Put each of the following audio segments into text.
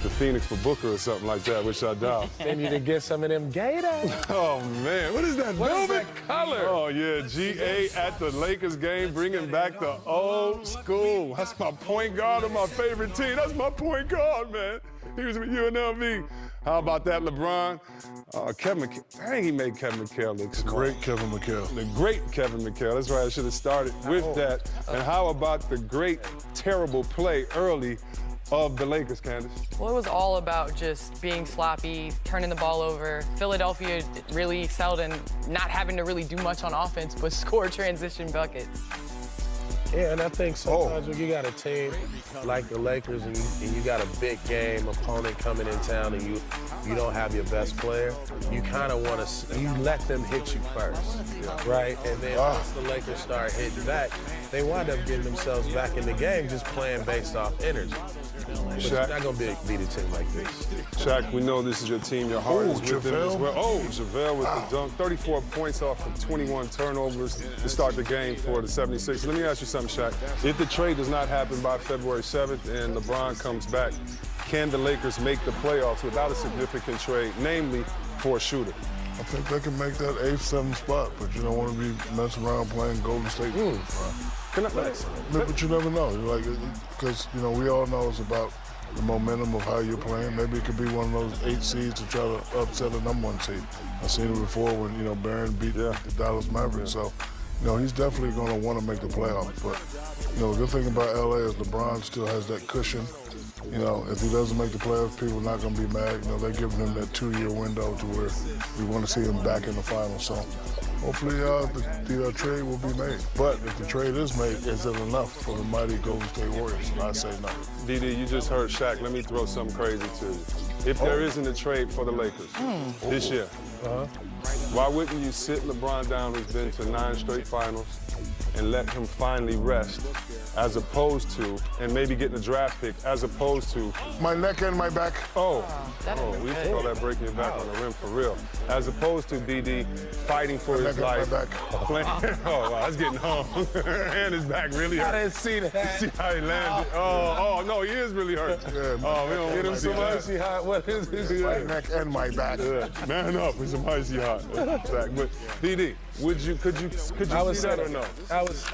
to Phoenix for Booker or something like that, which I doubt. They need to get some of them Gators. Oh, man. What is that What is velvet? that color? Oh, yeah. GA at the Lakers game, bringing back the old school. That's my point guard of my favorite team. That's my point guard, man. He was with UNLV. How about that, LeBron? Kevin McHale. Dang, he made Kevin McHale look smart. Great Kevin McHale. The great Kevin McHale. That's right. I should have started with that. And how about the great, terrible play early of the Lakers, Candace? Well, it was all about just being sloppy, turning the ball over. Philadelphia really excelled in not having to really do much on offense, but score transition buckets. Yeah, and I think sometimes when you got a team like the Lakers and you got a big game opponent coming in town and you don't have your best player, you kind of want to, you let them hit you first, right? And then once the Lakers start hitting back, they wind up getting themselves back in the game just playing based off energy. But you're not going to beat a team like this. Shaq, we know this is your team. Your heart is with them as well. Oh, JaVale with the dunk. 34 points off of 21 turnovers to start the game for the 76ers. Let me ask you something, Shaq. If the trade does not happen by February 7th and LeBron comes back, can the Lakers make the playoffs without a significant trade, namely for a shooter? I think they can make that 8th, 7th spot, but you don't want to be messing around playing Golden State. But you never know, because we all know it's about the momentum of how you're playing. Maybe it could be one of those 8 seeds to try to upset a #1 seed. I've seen it before when Barron beat the Dallas Mavericks. So he's definitely going to want to make the playoffs. But the good thing about LA is LeBron still has that cushion. If he doesn't make the playoffs, people are not going to be mad. They're giving him that 2-year window to where we want to see him back in the finals. So hopefully the trade will be made. But if the trade is made, is it enough for the mighty Golden State Warriors? And I say no. DD, you just heard Shaq. Let me throw something crazy to you. If there isn't a trade for the Lakers this year, why wouldn't you sit LeBron down, who's been to 9 straight finals, and let him finally rest, as opposed to, and maybe getting a draft pick, as opposed to... My neck and my back. We used to call that breaking your back on the rim for real. As opposed to BD fighting for his life. Playing, that's getting home. And his back really hurt. I didn't see that. See how he landed? No, he is really hurt. Yeah, we don't get him so much. See what is this? My neck and my back. Yeah. Man up with some icy hot. But BD, could you see that or no? I was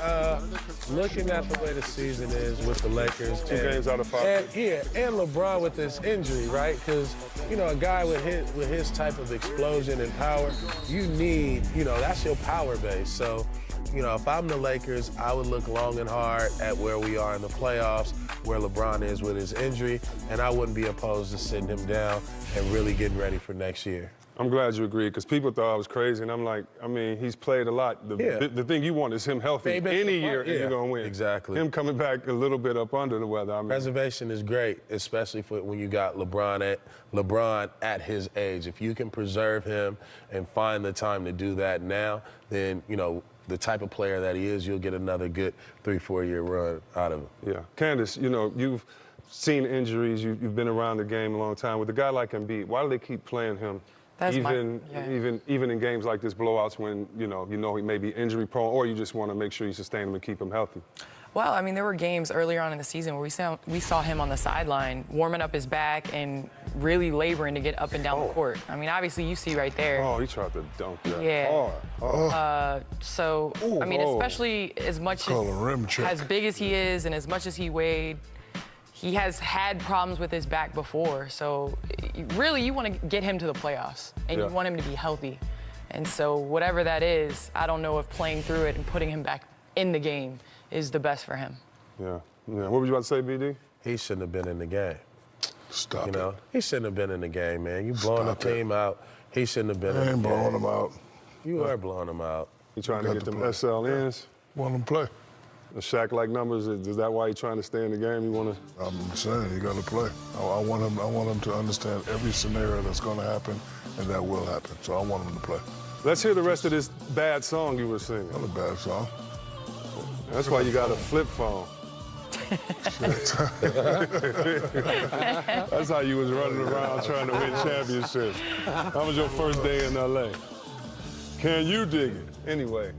looking at the way the season is with the Lakers. 2 games out of 5. And LeBron with this injury, right? Because, a guy with his type of explosion and power, you need, that's your power base. So, if I'm the Lakers, I would look long and hard at where we are in the playoffs, where LeBron is with his injury, and I wouldn't be opposed to sitting him down and really getting ready for next year. I'm glad you agreed, because people thought I was crazy, and I'm like, he's played a lot. The thing you want is him healthy any year, and you're going to win. Exactly. Him coming back a little bit up under the weather. Preservation is great, especially when you got LeBron at his age. If you can preserve him and find the time to do that now, then, the type of player that he is, you'll get another good 3-4 year run out of him. Yeah. Candace, you've seen injuries, you've been around the game a long time. With a guy like Embiid, why do they keep playing him? Even in games like this, blowouts, when he may be injury prone, or you just want to make sure you sustain him and keep him healthy? Well, there were games earlier on in the season where we saw him on the sideline warming up his back and really laboring to get up and down the court. Obviously you see right there. Oh, he tried to dunk that. Yeah. Especially as much as big as he is and as much as he weighed, he has had problems with his back before. So really you want to get him to the playoffs and you want him to be healthy. And so whatever that is, I don't know if playing through it and putting him back in the game is the best for him. Yeah. What were you about to say, BD? He shouldn't have been in the game. Stop it. He shouldn't have been in the game, man. You blowing the team out. He shouldn't have been in the game. I ain't blowing him out. You are blowing him out. You trying to get them SLNs? Want him to play. The Shaq-like numbers, is that why you're trying to stay in the game? I'm saying he got to play. I want him to understand every scenario that's going to happen, and that will happen. So I want him to play. Let's hear the rest of this bad song you were singing. Not a bad song. That's why you got a flip phone. That's how you was running around trying to win championships. That was your first day in LA. Can you dig it? Anyway,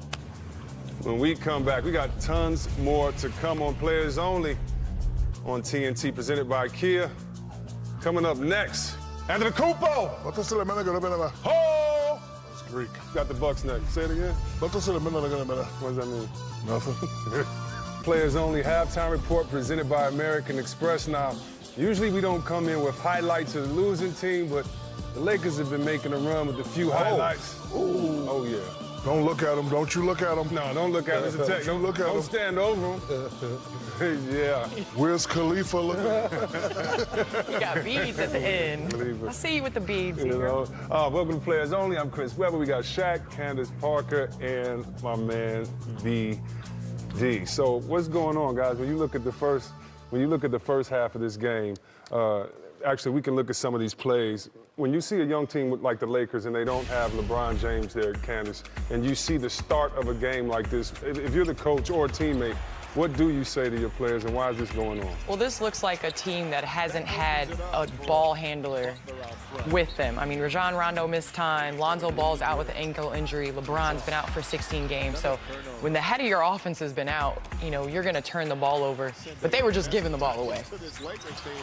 when we come back, we got tons more to come on Players Only on TNT, presented by Kia. Coming up next, Antetokounmpo. Oh! That's Greek. Got the Bucks next. Say it again. What does that mean? Nothing. Players Only halftime report presented by American Express. Now, usually we don't come in with highlights of the losing team, but the Lakers have been making a run with a few highlights. Ooh. Oh, yeah. Don't look at them. Don't you look at them. No, don't look at them. Don't look at them. Don't stand over them. Yeah. Where's Khalifa looking? You got beads at the end. I see you with the beads. You know. Welcome to Players Only. I'm Chris Webber. We got Shaq, Candace Parker, and my man VD. So what's going on, guys? When you look at the first half of this game, actually we can look at some of these plays. When you see a young team like the Lakers and they don't have LeBron James there, Candace, and you see the start of a game like this, if you're the coach or a teammate, what do you say to your players and why is this going on? Well, this looks like a team that hasn't had a ball handler with them. I mean, Rajon Rondo missed time. Lonzo Ball's out with an ankle injury. LeBron's been out for 16 games. So when the head of your offense has been out, you know, you're going to turn the ball over. But they were just giving the ball away.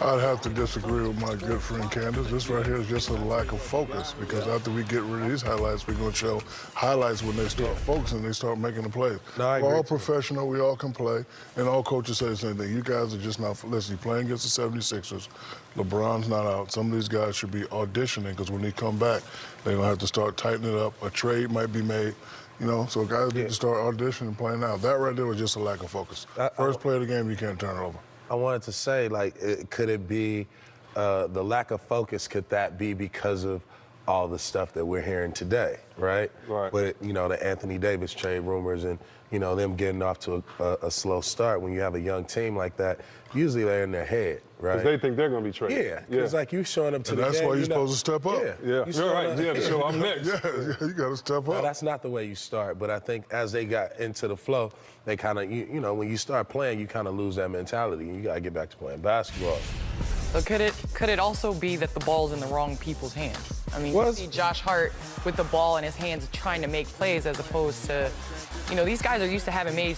I'd have to disagree with my good friend Candace. This right here is just a lack of focus because after we get rid of these highlights, we're going to show highlights when they start focusing, they start making the plays. No, we're all professional. We all can play. And all coaches say the same thing. You guys are just not, listen, you're playing against the 76ers. LeBron's not out. Some of these guys should be auditioning because when they come back, they're going to have to start tightening it up. A trade might be made, you know, so guys need to start auditioning and playing out. That right there was just a lack of focus. First play of the game, you can't turn it over. I wanted to say, like, could it be the lack of focus, could that be because of all the stuff that we're hearing today, right? Right. But, you know, the Anthony Davis trade rumors and, you know, them getting off to a slow start. When you have a young team like that, usually they're in their head, right? Because they think they're going to be traded. Yeah, because like you showing up to and the that's game. why you're supposed to step up. Yeah, you're right. Yeah, so I'm next. Yeah, you got to step No, up. that's not the way you start. But I think as they got into the flow, they kind of, you know, when you start playing, you kind of lose that mentality. You got to get back to playing basketball. So could it also be that the ball's in the wrong people's hands? I mean, you see Josh Hart with the ball in his hands trying to make plays as opposed to, you know, these guys are used to having made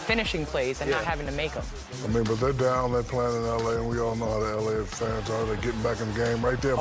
finishing plays and not having to make them. I mean, but they're down, they're playing in L.A., and we all know how the L.A. fans are. They're getting back in the game right there.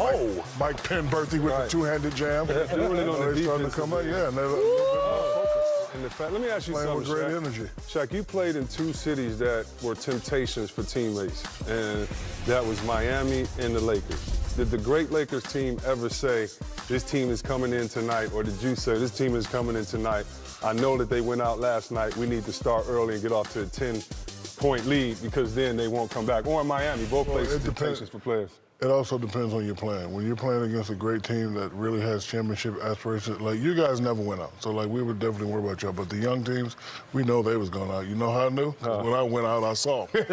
Mike Penberthy with the two-handed jam. Doing it on the They're starting to come up, yeah, and they're a little bit more focused. Let me ask you Playing something, with great Shaq. energy. Shaq, you played in two cities that were temptations for teammates, and that was Miami and the Lakers. Did the great Lakers team ever say, this team is coming in tonight, or did you say, this team is coming in tonight? I know that they went out last night. We need to start early and get off to a 10-point lead because then they won't come back. Or in Miami, both places temptations for players. It also depends on your plan. When you're playing against a great team that really has championship aspirations, like you guys never went out. So like we would definitely worry about y'all. But the young teams, we know they was going out. You know how I knew? 'Cause when I went out, I saw them.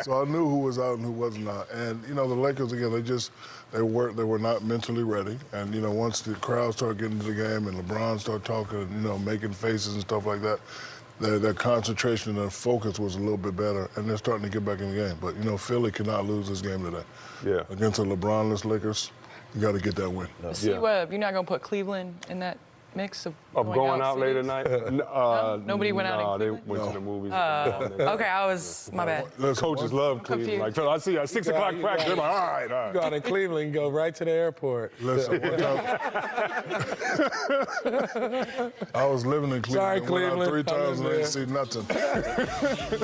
So I knew who was out and who wasn't out. And you know, the Lakers again, they were not mentally ready. And you know, once the crowd started getting into the game and LeBron started talking, you know, making faces and stuff like that, their concentration and their focus was a little bit better, and they're starting to get back in the game. But, you know, Philly cannot lose this game today. Yeah. Against the LeBron-less Lakers, you got to get that win. See, you're not going to put Cleveland in that mix of going out late at night? No? Nobody went out in Cleveland? They went to the movies. Okay, my bad. Coaches love Cleveland. Like, I see at 6 o'clock practice, they're like, all right. You go out in Cleveland and go right to the airport. Listen, I was living in Cleveland. Sorry, Went out Cleveland. 3 times and I didn't see nothing.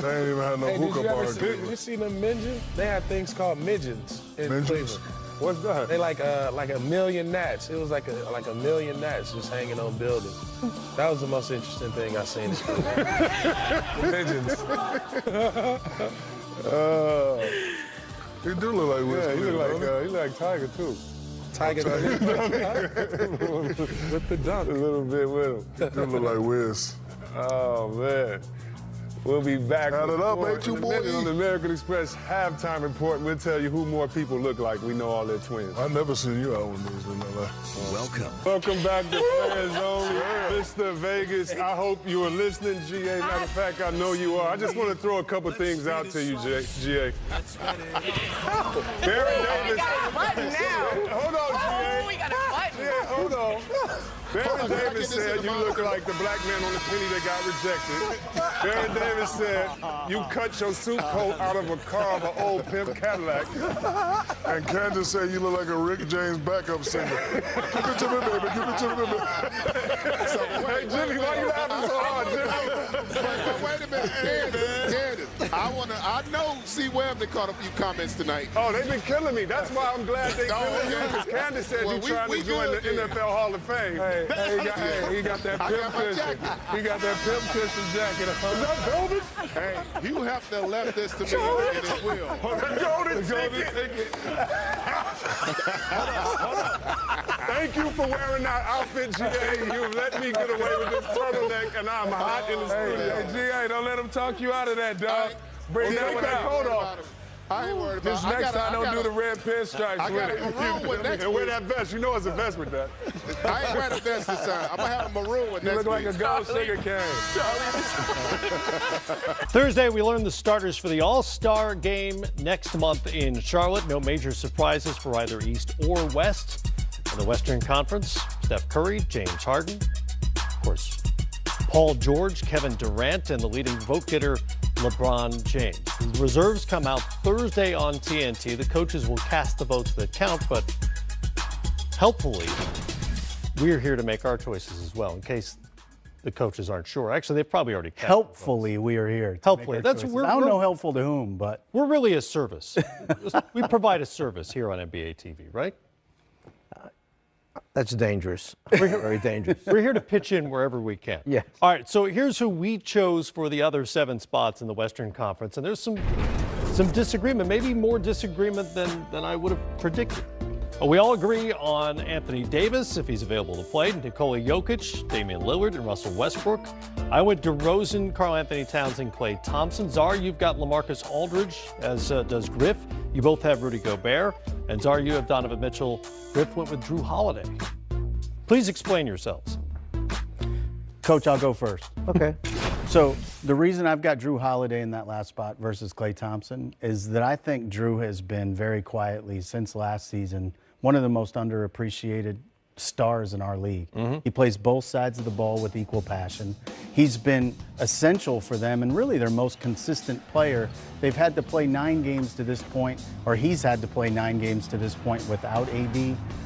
They ain't even had no hookah bar in Did Cleveland. you see them midgets? They had things called midgets in Midgets? Cleveland. What's that? They like a million gnats. It was like a million gnats just hanging on buildings. That was the most interesting thing I seen in Cleveland. Midgets. He do look like Wiz Yeah, Khalifa, he look like Tiger, too. Tiger with the dunk. A little bit with him. He do look like Wiz. Oh, man. We'll be back Count it up, more ain't you, in a minute boy? on the American Express halftime report. We'll tell you who more people look like. We know all their twins. I never seen you out when you was in L.A. Welcome back to Players Only, Mr. Vegas. I hope you are listening, GA. Matter of fact, I know you are. I just want to throw a couple things out to you, GA. Baron Davis. We got a button now. Hold on, GA. We got a button. Yeah, hold on. Baron Davis said you look like the black man on the penny that got rejected. Baron Davis said you cut your suit coat out of a car of an old pimp Cadillac. And Candace said you look like a Rick James backup singer. Give it to me, baby. Give it to me, baby. Hey, Jimmy, why you laughing so hard, Jimmy? But wait a minute, Candace. I know C. Webb they caught a few comments tonight. Oh, they've been killing me. That's why I'm glad they killing you, because Candace said you're trying to join the NFL Hall of Fame. He got that pimp cushion. He got that pimp cushion jacket. Is that velvet? Hey, you have to have left this to me and it will. The golden ticket. Hold on. Thank you for wearing that outfit, GA. You've let me get away with this turtleneck, and I'm hot in the studio. Hey, GA, don't let him talk you out of that, dog. Bring that coat off. I ain't worried about it. This next time, don't do the red pinstripes I got with a it. maroon one next And wear week. that vest. You know it's a vest with that. I ain't wearing a vest this time. I'm going to have a maroon one You next look like week. a gold sugar cane. Thursday, we learned the starters for the All-Star game next month in Charlotte. No major surprises for either East or West. In the Western Conference, Steph Curry, James Harden, of course, Paul George, Kevin Durant, and the leading vote getter, LeBron James. The reserves come out Thursday on TNT. The coaches will cast the votes that count, but helpfully, we're here to make our choices as well, in case the coaches aren't sure. Actually, they've probably already cast Helpfully, we are here. Helpfully. That's I we're don't know helpful to whom, but we're really a service. We provide a service here on NBA TV, right? That's dangerous. Very dangerous. We're here to pitch in wherever we can. Yes. All right, so here's who we chose for the other 7 spots in the Western Conference. And there's some disagreement, maybe more disagreement than I would have predicted. We all agree on Anthony Davis, if he's available to play, Nikola Jokic, Damian Lillard, and Russell Westbrook. I went DeRozan, Karl Anthony Towns, and Klay Thompson. Czar, you've got LaMarcus Aldridge, as does Griff. You both have Rudy Gobert. And Czar, you have Donovan Mitchell. Griff went with Drew Holiday. Please explain yourselves. Coach, I'll go first. Okay. So the reason I've got Drew Holiday in that last spot versus Klay Thompson is that I think Drew has been very quietly since last season one of the most underappreciated stars in our league. He plays both sides of the ball with equal passion. He's been essential for them and really their most consistent player. They've had to play 9 games to this point, or he's had to play 9 games to this point without AD.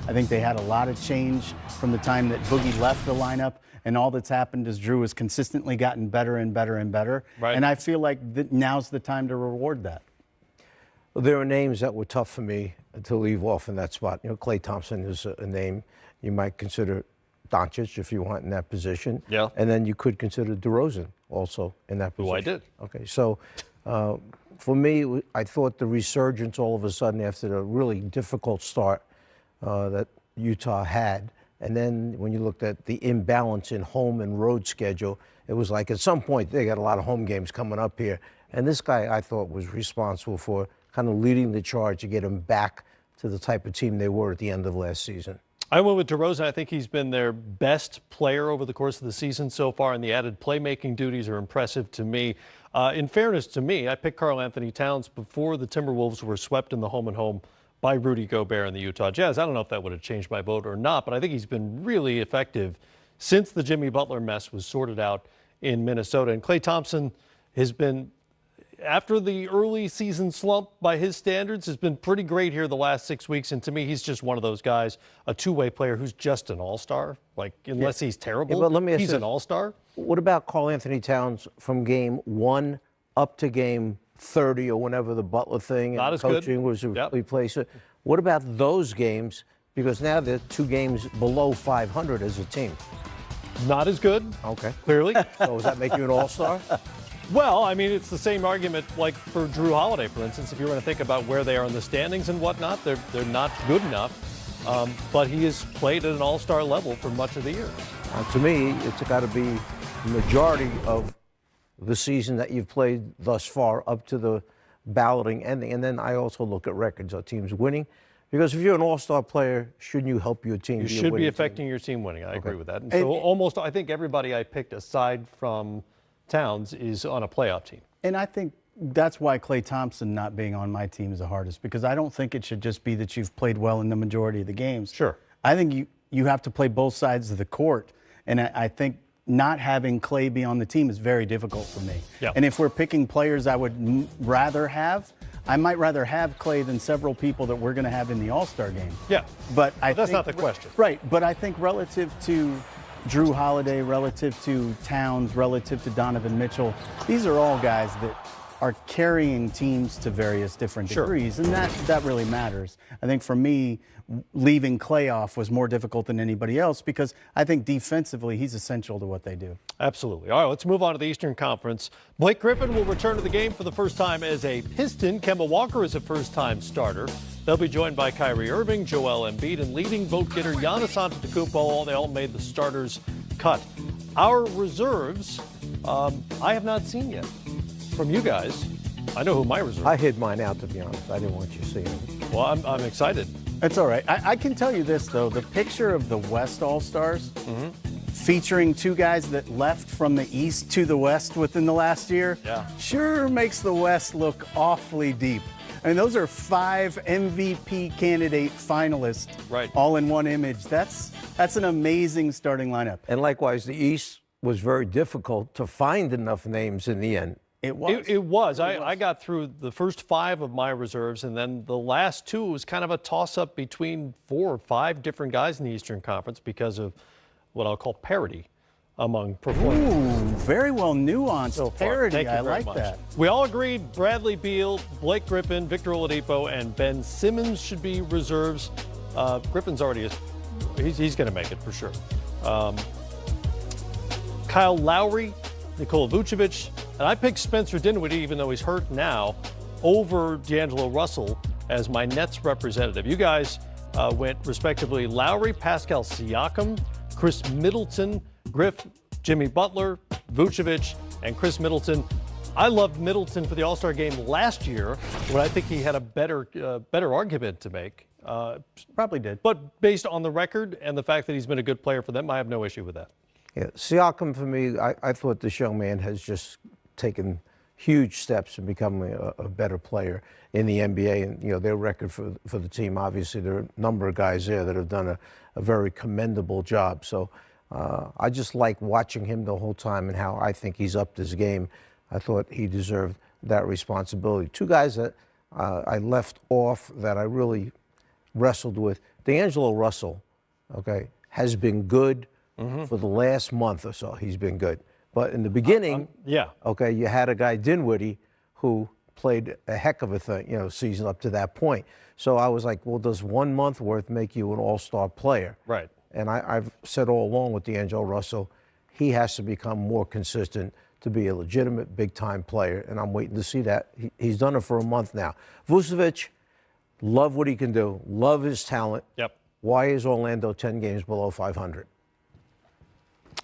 I think they had a lot of change from the time that Boogie left the lineup, and all that's happened is Drew has consistently gotten better and better and better. Right. And I feel like now's the time to reward that. Well, there are names that were tough for me to leave off in that spot. You know, Klay Thompson is a name you might consider. Doncic, if you want, in that position. Yeah. And then you could consider DeRozan also in that position. Who I did. Okay, so for me, I thought the resurgence all of a sudden after the really difficult start that Utah had, and then when you looked at the imbalance in home and road schedule, it was like at some point they got a lot of home games coming up here. And this guy, I thought, was responsible for kind of leading the charge to get them back to the type of team they were at the end of last season. I went with DeRozan. I think he's been their best player over the course of the season so far, and the added playmaking duties are impressive to me. In fairness to me, I picked Karl Anthony Towns before the Timberwolves were swept in the home and home by Rudy Gobert and the Utah Jazz. I don't know if that would have changed my vote or not, but I think he's been really effective since the Jimmy Butler mess was sorted out in Minnesota. And Klay Thompson has been, after the early season slump by his standards, has been pretty great here the last 6 weeks. And to me, he's just one of those guys, a two-way player who's just an all-star. Like, unless he's terrible, but let me ask he's you an all-star. What about Karl Anthony Towns from game 1 up to game 30 or whenever the Butler thing Not and as good. coaching was Yep. replaced? What about those games? Because now they're 2 games below 500 as a team. Not as good, Okay. clearly. So does that make you an all-star? Well, I mean, it's the same argument like for Drew Holiday, for instance. If you were going to think about where they are in the standings and whatnot, they're not good enough. But he has played at an all-star level for much of the year. To me, it's got to be the majority of the season that you've played thus far up to the balloting ending. And then I also look at records. Are teams winning? Because if you're an all-star player, shouldn't you help your team? You be a should be winning affecting team? your team winning. I agree with that. And so almost, I think everybody I picked aside from Towns is on a playoff team. And I think that's why Klay Thompson not being on my team is the hardest, because I don't think it should just be that you've played well in the majority of the games. Sure. I think you have to play both sides of the court. And I think not having Clay be on the team is very difficult for me. Yep. And if we're picking players I would rather have, I might rather have Clay than several people that we're going to have in the All-Star game. Yeah. But that's not the question. Right. But I think relative to Drew Holiday, relative to Towns, relative to Donovan Mitchell, these are all guys that are carrying teams to various different degrees, and that really matters. I think for me, leaving Clay off was more difficult than anybody else because I think defensively he's essential to what they do. Absolutely. All right, let's move on to the Eastern Conference. Blake Griffin will return to the game for the first time as a Piston. Kemba Walker is a first-time starter. They'll be joined by Kyrie Irving, Joel Embiid, and leading vote-getter Giannis Antetokounmpo. They all made the starters cut. Our reserves, I have not seen yet. From you guys, I know who my reserves are. I hid mine out, to be honest. I didn't want you seeing them. Well, I'm excited. That's all right. I can tell you this, though. The picture of the West All-Stars featuring two guys that left from the East to the West within the last year sure makes the West look awfully deep. I mean, those are 5 MVP candidate finalists all in one image. That's an amazing starting lineup. And likewise, the East was very difficult to find enough names in the end. It was. It was. I got through the first 5 of my reserves, and then the last 2 was kind of a toss-up between 4 or 5 different guys in the Eastern Conference because of what I'll call parity among performers. Ooh, very well nuanced So far. parity. Thank you I very like much. that. We all agreed Bradley Beal, Blake Griffin, Victor Oladipo, and Ben Simmons should be reserves. Griffin's already he's going to make it for sure. Kyle Lowry, Nikola Vucevic, and I picked Spencer Dinwiddie, even though he's hurt now, over D'Angelo Russell as my Nets representative. You guys went respectively Lowry, Pascal Siakam, Chris Middleton, Griff, Jimmy Butler, Vucevic, and Chris Middleton. I loved Middleton for the All-Star game last year, when I think he had a better argument to make. Probably did. But based on the record and the fact that he's been a good player for them, I have no issue with that. Yeah, Siakam, for me, I thought this young man has just taken huge steps in becoming a better player in the NBA. And, you know, their record for the team, obviously, there are a number of guys there that have done a very commendable job. So I just like watching him the whole time and how I think he's upped his game. I thought he deserved that responsibility. 2 guys that I left off that I really wrestled with. D'Angelo Russell, okay, has been good for the last month or so. He's been good. But in the beginning, okay, you had a guy, Dinwiddie, who played a heck of a thing, season up to that point. So I was like, well, does 1 month worth make you an all-star player? Right. And I've said all along with D'Angelo Russell, he has to become more consistent to be a legitimate big-time player, and I'm waiting to see that. He's done it for a month now. Vucevic, love what he can do, love his talent. Yep. Why is Orlando 10 games below 500?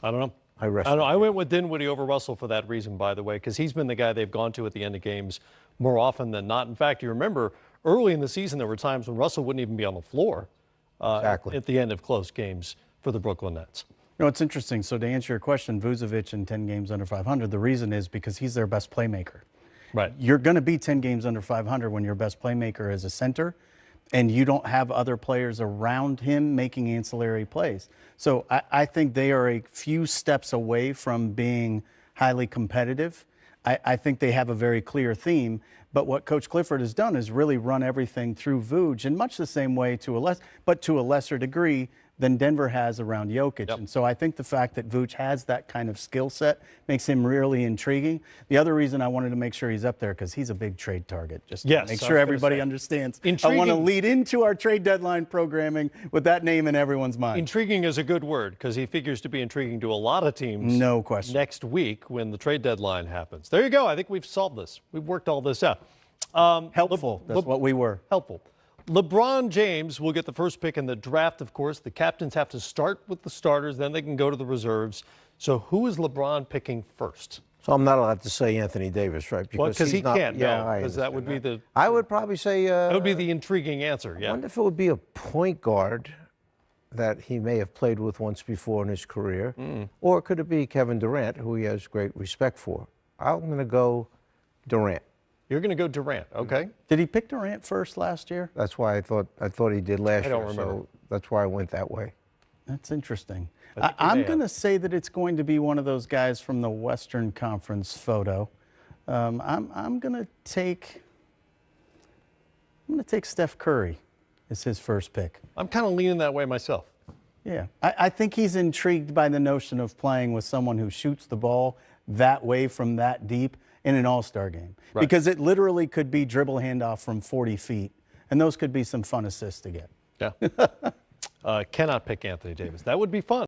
I don't know. I went with Dinwiddie over Russell for that reason, by the way, because he's been the guy they've gone to at the end of games more often than not. In fact, you remember early in the season there were times when Russell wouldn't even be on the floor at the end of close games for the Brooklyn Nets. It's interesting. So to answer your question, Vucevic in 10 games under 500, the reason is because he's their best playmaker. Right. You're going to be 10 games under 500 when your best playmaker is a center and you don't have other players around him making ancillary plays. So I think they are a few steps away from being highly competitive. I think they have a very clear theme. But what Coach Clifford has done is really run everything through Vooch in much the same way to a lesser degree than Denver has around Jokic. Yep. And so I think the fact that Vooch has that kind of skill set makes him really intriguing. The other reason I wanted to make sure he's up there because he's a big trade target. Just to make sure everybody understands. I want to lead into our trade deadline programming with that name in everyone's mind. Intriguing is a good word because he figures to be intriguing to a lot of teams. No question. Next week when the trade deadline happens. There you go. I think we've solved this. We've worked all this out. Helpful. That's what we were. Helpful. LeBron James will get the first pick in the draft, of course. The captains have to start with the starters, then they can go to the reserves. So who is LeBron picking first? So I'm not allowed to say Anthony Davis, right? Because he can't, because that would be the... I would probably say... that would be the intriguing answer, I wonder if it would be a point guard that he may have played with once before in his career. Or could it be Kevin Durant, who he has great respect for? I'm going to go Durant. You're going to go Durant, okay. Did he pick Durant first last year? That's why I thought he did last year. I don't remember. So that's why I went that way. That's interesting. I think I'm going to say that it's going to be one of those guys from the Western Conference photo. I'm going to take Steph Curry as his first pick. I'm kind of leaning that way myself. Yeah, I think he's intrigued by the notion of playing with someone who shoots the ball that way from that deep in an all-star game. Right. Because it literally could be dribble handoff from 40 feet, and those could be some fun assists to get. Yeah. Cannot pick Anthony Davis. That would be fun.